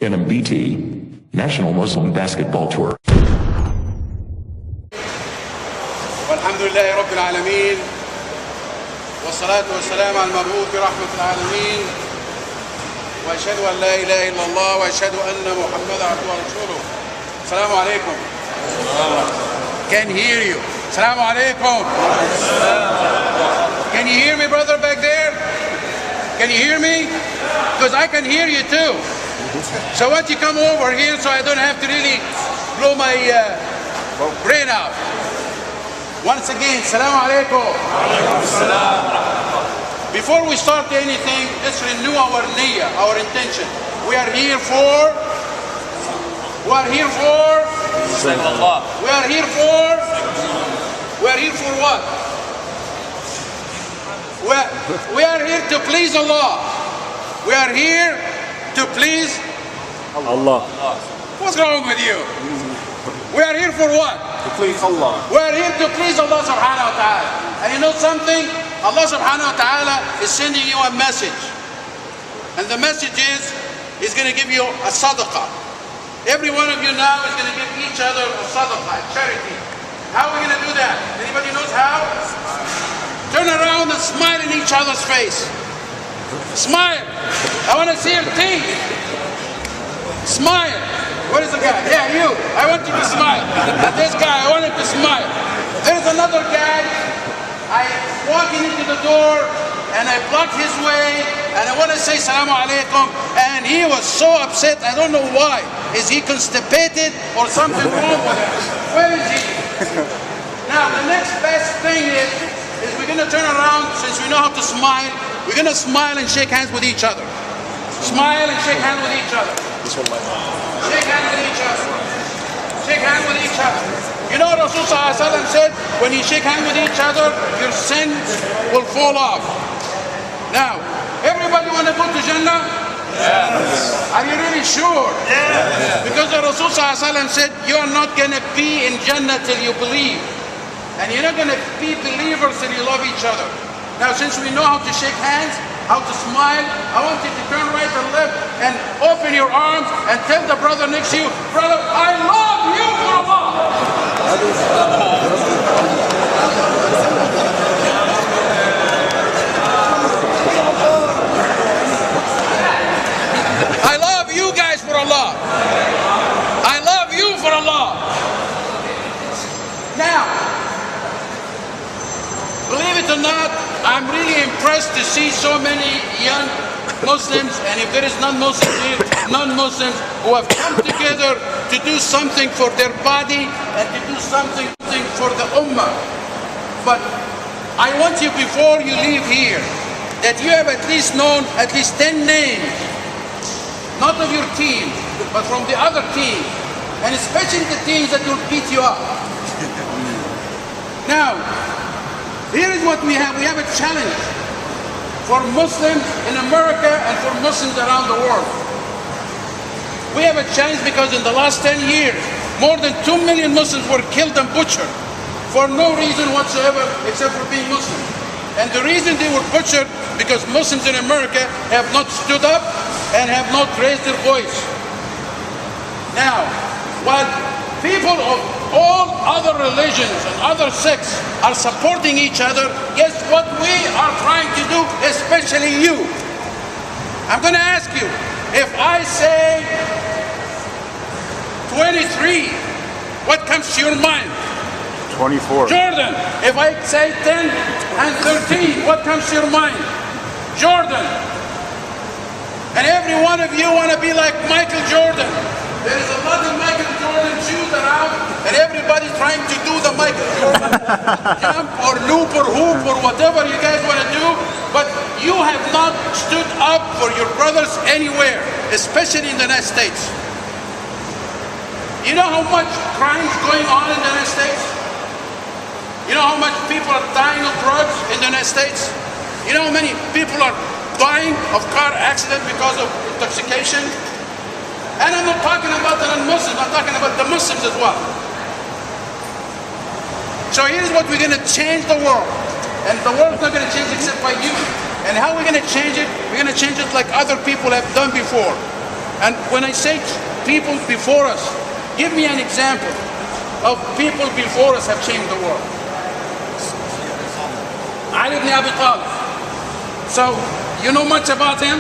NMBT, National Muslim Basketball Tour. والحمد لله رب العالمين والصلاة والسلام على المبعوث رحمة العالمين وأشهد أن لا إله إلا الله وأشهد أن محمدا عبده ورسوله. السلام عليكم. Can hear you. السلام عليكم. Can you hear me, brother, back there? Can you hear me? Because I can hear you too. So why don't you come over here so I don't have to really blow my brain out. Once again, Assalamu alaikum. Before we start anything, let's renew our niyyah, our intention. We are here for what? We are here to please Allah. We are here to please Allah. What's wrong with you? We are here for what? To please Allah. We are here to please Allah subhanahu wa ta'ala. And you know something? Allah subhanahu wa ta'ala is sending you a message. And the message is, He's going to give you a sadaqah. Every one of you now is going to give each other a sadaqah, a charity. How are we going to do that? Anybody knows how? Turn around and smile in each other's face. Smile. I want to see your teeth. Smile. Where is the guy? Yeah, you. I want you to smile. And this guy, I want him to smile. There's another guy. I walk into the door and I block his way and I want to say Assalamu alaikum, and he was so upset. I don't know why. Is he constipated or something wrong with him? Where is he? Now the next best thing is we're going to turn around. Since we know how to smile, we're going to smile and shake hands with each other. Smile and shake hands with each other. Shake hands with each other. Shake hands with each other. You know what Rasulullah said? When you shake hands with each other, your sins will fall off. Now, everybody want to go to Jannah? Yes. Are you really sure? Yes. Because the Rasulullah said, you are not going to be in Jannah till you believe. And you're not going to be believers till you love each other. Now, since we know how to shake hands, how to smile, I want you to turn right and left and open your arms and tell the brother next to you, brother, I love you for Allah. I love you guys for Allah. I love you for Allah. Now, believe it or not, I'm really impressed to see so many young Muslims, and if there is non-Muslims here, non-Muslims who have come together to do something for their body and to do something for the ummah. But I want you, before you leave here, that you have at least known at least 10 names, not of your team, but from the other team, and especially the teams that will beat you up. Now, here is what we have. We have a challenge for Muslims in America and for Muslims around the world. We have a challenge because in the last 10 years, more than 2 million Muslims were killed and butchered for no reason whatsoever except for being Muslim. And the reason they were butchered because Muslims in America have not stood up and have not raised their voice. Now, while people of all other religions and other sects are supporting each other, guess what we are trying to do, especially you? I'm going to ask you, if I say 23, what comes to your mind? 24. Jordan, if I say 10 and 13, what comes to your mind? Jordan. And every one of you want to be like Michael Jordan. There is a lot of Michael Jordan shoes around, and everybody's trying to do the Michael Jordan jump or loop or hoop or whatever you guys want to do, but you have not stood up for your brothers anywhere, especially in the United States. You know how much crime is going on in the United States? You know how much people are dying of drugs in the United States? You know how many people are dying of car accident because of intoxication? And I'm not talking about the non-Muslims, I'm talking about the Muslims as well. So here's what we're going to change the world. And the world's not going to change except by you. And how are we going to change it? We're going to change it like other people have done before. And when I say people before us, give me an example of people before us have changed the world. Ali ibn Abi Talib. So, you know much about him?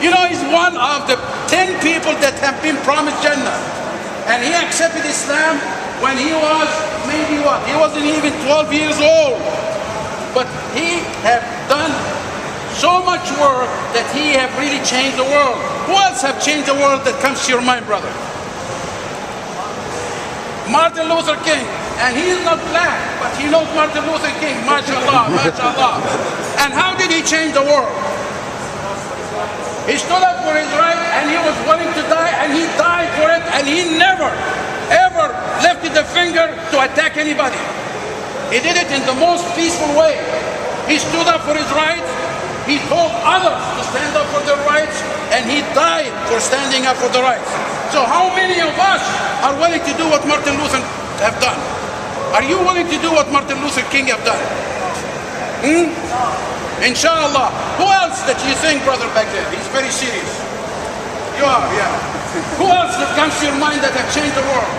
You know, he's one of the 10 people that have been promised Jannah. And he accepted Islam when he was, maybe what? He wasn't even 12 years old. But he have done so much work that he have really changed the world. Who else have changed the world that comes to your mind, brother? Martin Luther King. And he is not black, but he knows Martin Luther King. MashaAllah, MashaAllah. And how did he change the world? He stood up for his right, and he was willing to die, and he died for it, and he never, ever lifted a finger to attack anybody. He did it in the most peaceful way. He stood up for his rights, he told others to stand up for their rights, and he died for standing up for the rights. So how many of us are willing to do what Martin Luther have done? Are you willing to do what Martin Luther King have done? Inshallah. Who else that you think, brother, back there? He's very serious. You are, yeah. Who else that comes to your mind that have changed the world?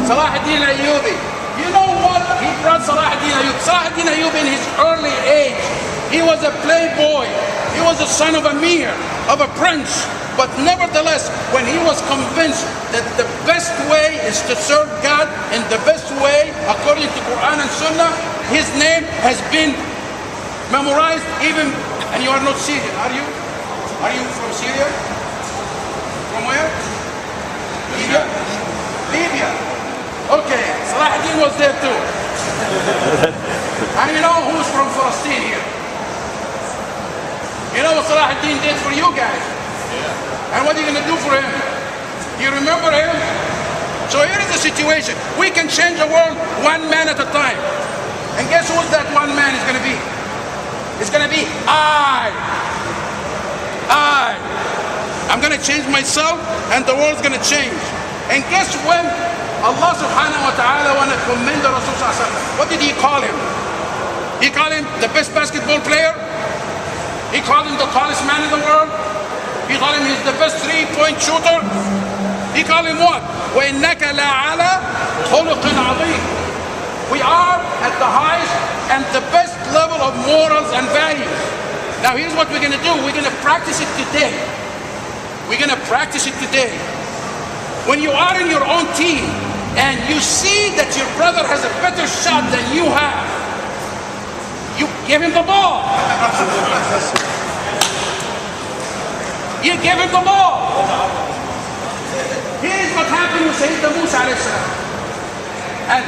Salah ad-Din Ayyubi. You know what? He brought Salah ad-Din Ayyubi. Salah ad-Din Ayyubi in his early age, he was a playboy. He was the son of a Mir, of a prince. But nevertheless, when he was convinced that the best way is to serve God in the best way, according to Quran and Sunnah, his name has been memorized even, and you are not Syrian, are you? Are you from Syria? From where? Libya? Libya. Okay, Salah ad-Din was there too. And you know who's from Palestine here? You know what Salah ad-Din did for you guys? And what are you going to do for him? You remember him? So here is the situation. We can change the world one man at a time. And guess who that one man is going to be? It's going to be I. I'm going to change myself and the world's going to change. And guess when Allah subhanahu wa ta'ala want to commend the Rasul sallallahu alaihi wasallam, what did he call him? He called him the best basketball player. He called him the tallest man in the world. He called him he's the best three-point shooter. He called him what? وَإِنَّكَ لَعَلَى خُلُقٍ عَظِيمٍ. We are at the highest and the best level of morals and values. Now here's what we're going to do. We're going to practice it today. We're going to practice it today. When you are in your own team and you see that your brother has a better shot than you have, you give him the ball. You give him the ball. Here's what happened with Sayyidina Musa alayhi salam. And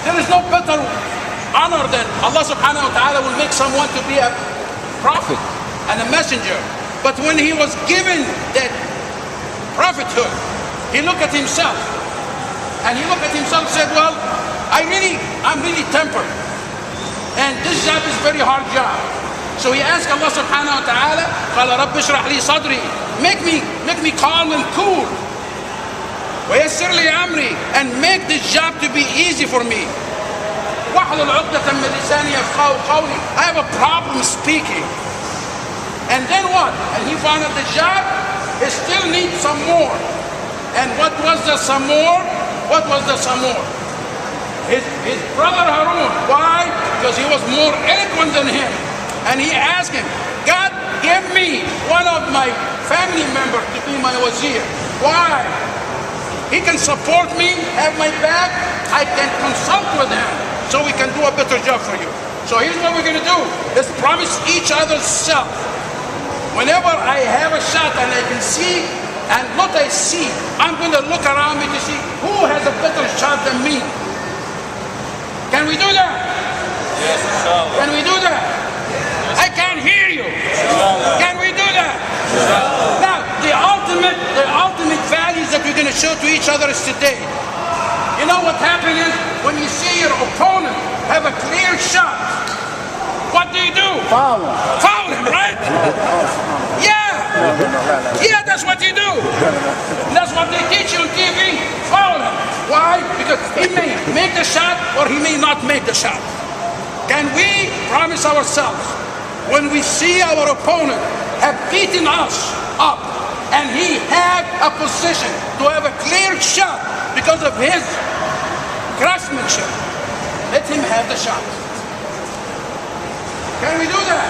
there is no better honor than Allah subhanahu wa ta'ala will make someone to be a prophet and a messenger. But when he was given that prophethood, he looked at himself. And he looked at himself and said, well, I'm really tempered. And this job is a very hard job. So he asked Allah subhanahu wa ta'ala, قَالَ رَبِّ اشْرَحْ لِي صَدْرِي. Make me calm and cool. وَيَسِّرْ لِي أَمْرِي. And make this job to be easy for me. وَاحْلُلْ عُقْدَةً مِّن لِسَانِي يَفْقَهُوا قَوْلِي. I have a problem speaking. And then what? And he found out the job, it still needs some more. And what was the some more? What was the some more? His brother Harun. Why? Because he was more eloquent than him. And he asked him, God, give me one of my family members to be my wazir. Why? He can support me, have my back. I can consult with him so we can do a better job for you. So here's what we're going to do. Let's promise each other's self. Whenever I have a shot and I can see, and what I see, I'm going to look around me to see who has a better shot than me. Can we do that? Yes, inshallah. Can we do that? I can't hear you. Can we do that? Now, the ultimate values that we're going to show to each other is today. You know what happens is when you see your opponent have a clear shot, what do? Foul him. Foul him, right? Yeah, that's what you do. That's what they teach you on TV. Foul him. Why? Because he may make the shot or he may not make the shot. Can we promise ourselves when we see our opponent have beaten us up and he had a position to have a clear shot because of his craftsmanship. Let him have the shot. Can we do that?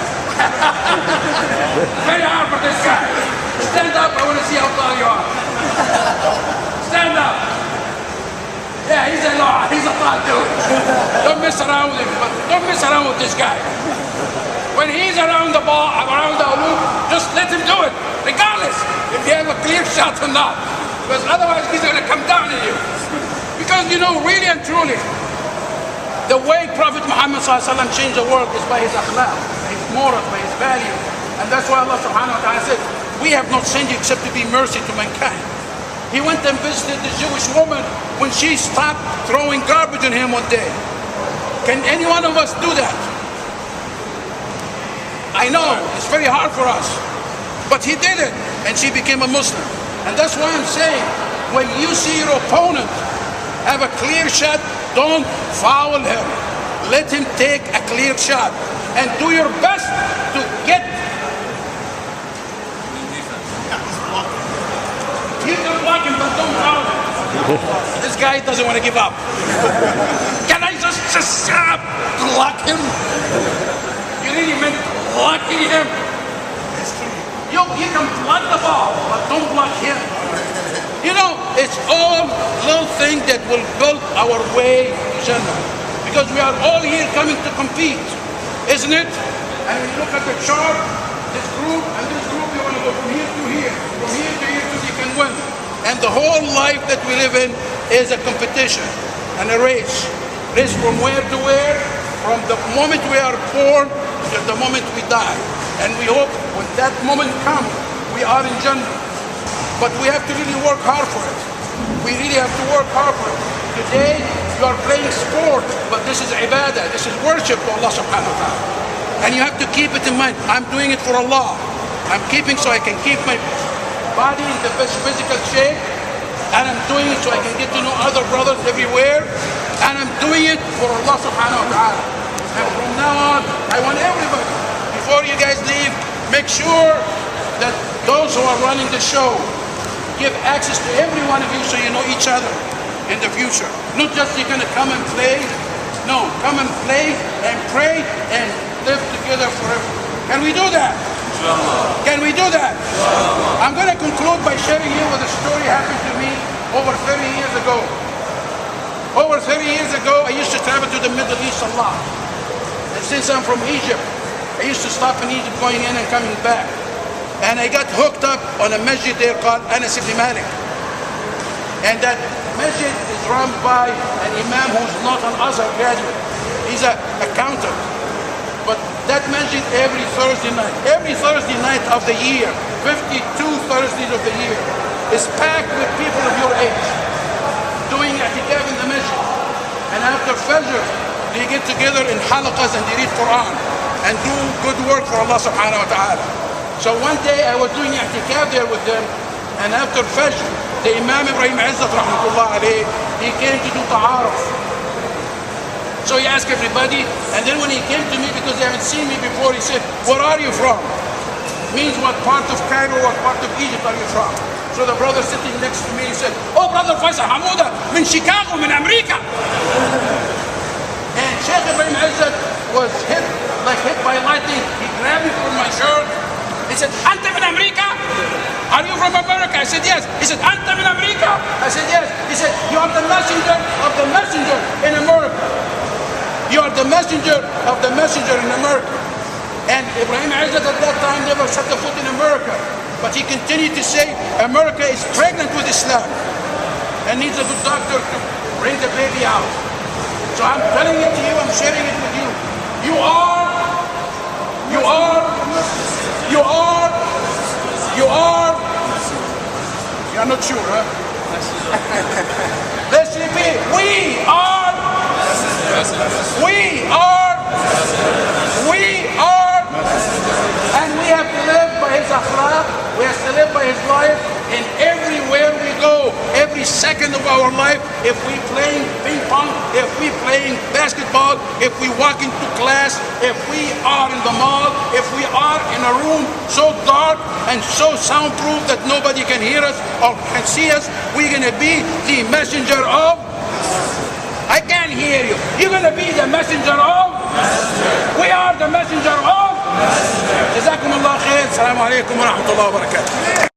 Very hard for this guy. Stand up, I want to see how tall you are. Stand up. Yeah, he's a tall dude. Don't mess around with him, but don't mess around with this guy. When he's around the ball, around the loop, just let him do it, regardless if you have a clear shot or not. Because otherwise he's going to come down on you. Because you know, really and truly, the way Prophet Muhammad ﷺ changed the world is by his akhlaq, by his morals, by his values. And that's why Allah subhanahu wa ta'ala said, we have not sent you except to be mercy to mankind. He went and visited the Jewish woman when she stopped throwing garbage on him one day. Can any one of us do that? I know, it's very hard for us. But he did it, and she became a Muslim. And that's why I'm saying, when you see your opponent have a clear shot, don't foul him. Let him take a clear shot. And do your best to get. You can block him, but don't foul him. This guy doesn't want to give up. Can I just block him? You really meant blocking him? You can block the ball, but don't block him. You know, it's all little things that will build our way to Jannah. Because we are all here coming to compete, isn't it? And when you look at the chart, this group and this group, you want to go from here to here, from here to here, so you can win. And the whole life that we live in is a competition and a race. Race from where to where? From the moment we are born to the moment we die. And we hope when that moment comes, we are in Jannah. But we have to really work hard for it. We really have to work hard for it. Today, you are playing sport, but this is ibadah. This is worship to Allah subhanahu wa ta'ala. And you have to keep it in mind. I'm doing it for Allah. I'm keeping so I can keep my body in the best physical shape. And I'm doing it so I can get to know other brothers everywhere. And I'm doing it for Allah subhanahu wa ta'ala. And from now on, I want everybody, before you guys leave, make sure that those who are running the show give access to every one of you so you know each other in the future. Not just you're going to come and play. No, come and play and pray and live together forever. Can we do that? Can we do that? I'm going to conclude by sharing you with a story happened to me over 30 years ago. Over 30 years ago, I used to travel to the Middle East a lot. And since I'm from Egypt, I used to stop in Egypt going in and coming back. And I got hooked up on a masjid there called Anas ibn Malik. And that masjid is run by an imam who's not an Azhar graduate. He's an accountant. But that masjid every Thursday night of the year, 52 Thursdays of the year, is packed with people of your age doing i'tikaf in the masjid. And after Fajr, they get together in halaqas and they read Quran and do good work for Allah subhanahu wa ta'ala. So one day I was doing i'tikaf there with them, and after Fajr, the Imam Ibrahim Izzat rahmatullah alayhi, he came to do ta'aruf. So he asked everybody, and then when he came to me, because they haven't seen me before, he said, where are you from? Means what part of Cairo, what part of Egypt are you from? So the brother sitting next to me, he said, oh brother Fisal, Hammouda, من Chicago, من America. And Sheikh Ibrahim Izzat was hit by lightning. He grabbed me from my shirt. He said, Anta min America? Are you from America? I said, yes. He said, Anta min America? I said, yes. He said, you are the messenger of the messenger in America. You are the messenger of the messenger in America. And Ibrahim Izzat at that time never set a foot in America. But he continued to say, America is pregnant with Islam and needs a good doctor to bring the baby out. So I'm telling it to you, I'm sharing it with you. You are, you're not sure, huh? Let's repeat. We are, and we have to live by his akhlaq, we have to live by his life, and everywhere we go, every second of our life, if we playing ping pong, if we playing basketball, if we walk into class, if we are in the mall, if we are in a room so dark and so soundproof that nobody can hear us or can see us, we're going to be the messenger of. I can't hear you. You're going to be the messenger of. We are the messenger of. جزاكم الله خير. السلام عليكم ورحمة الله وبركاته.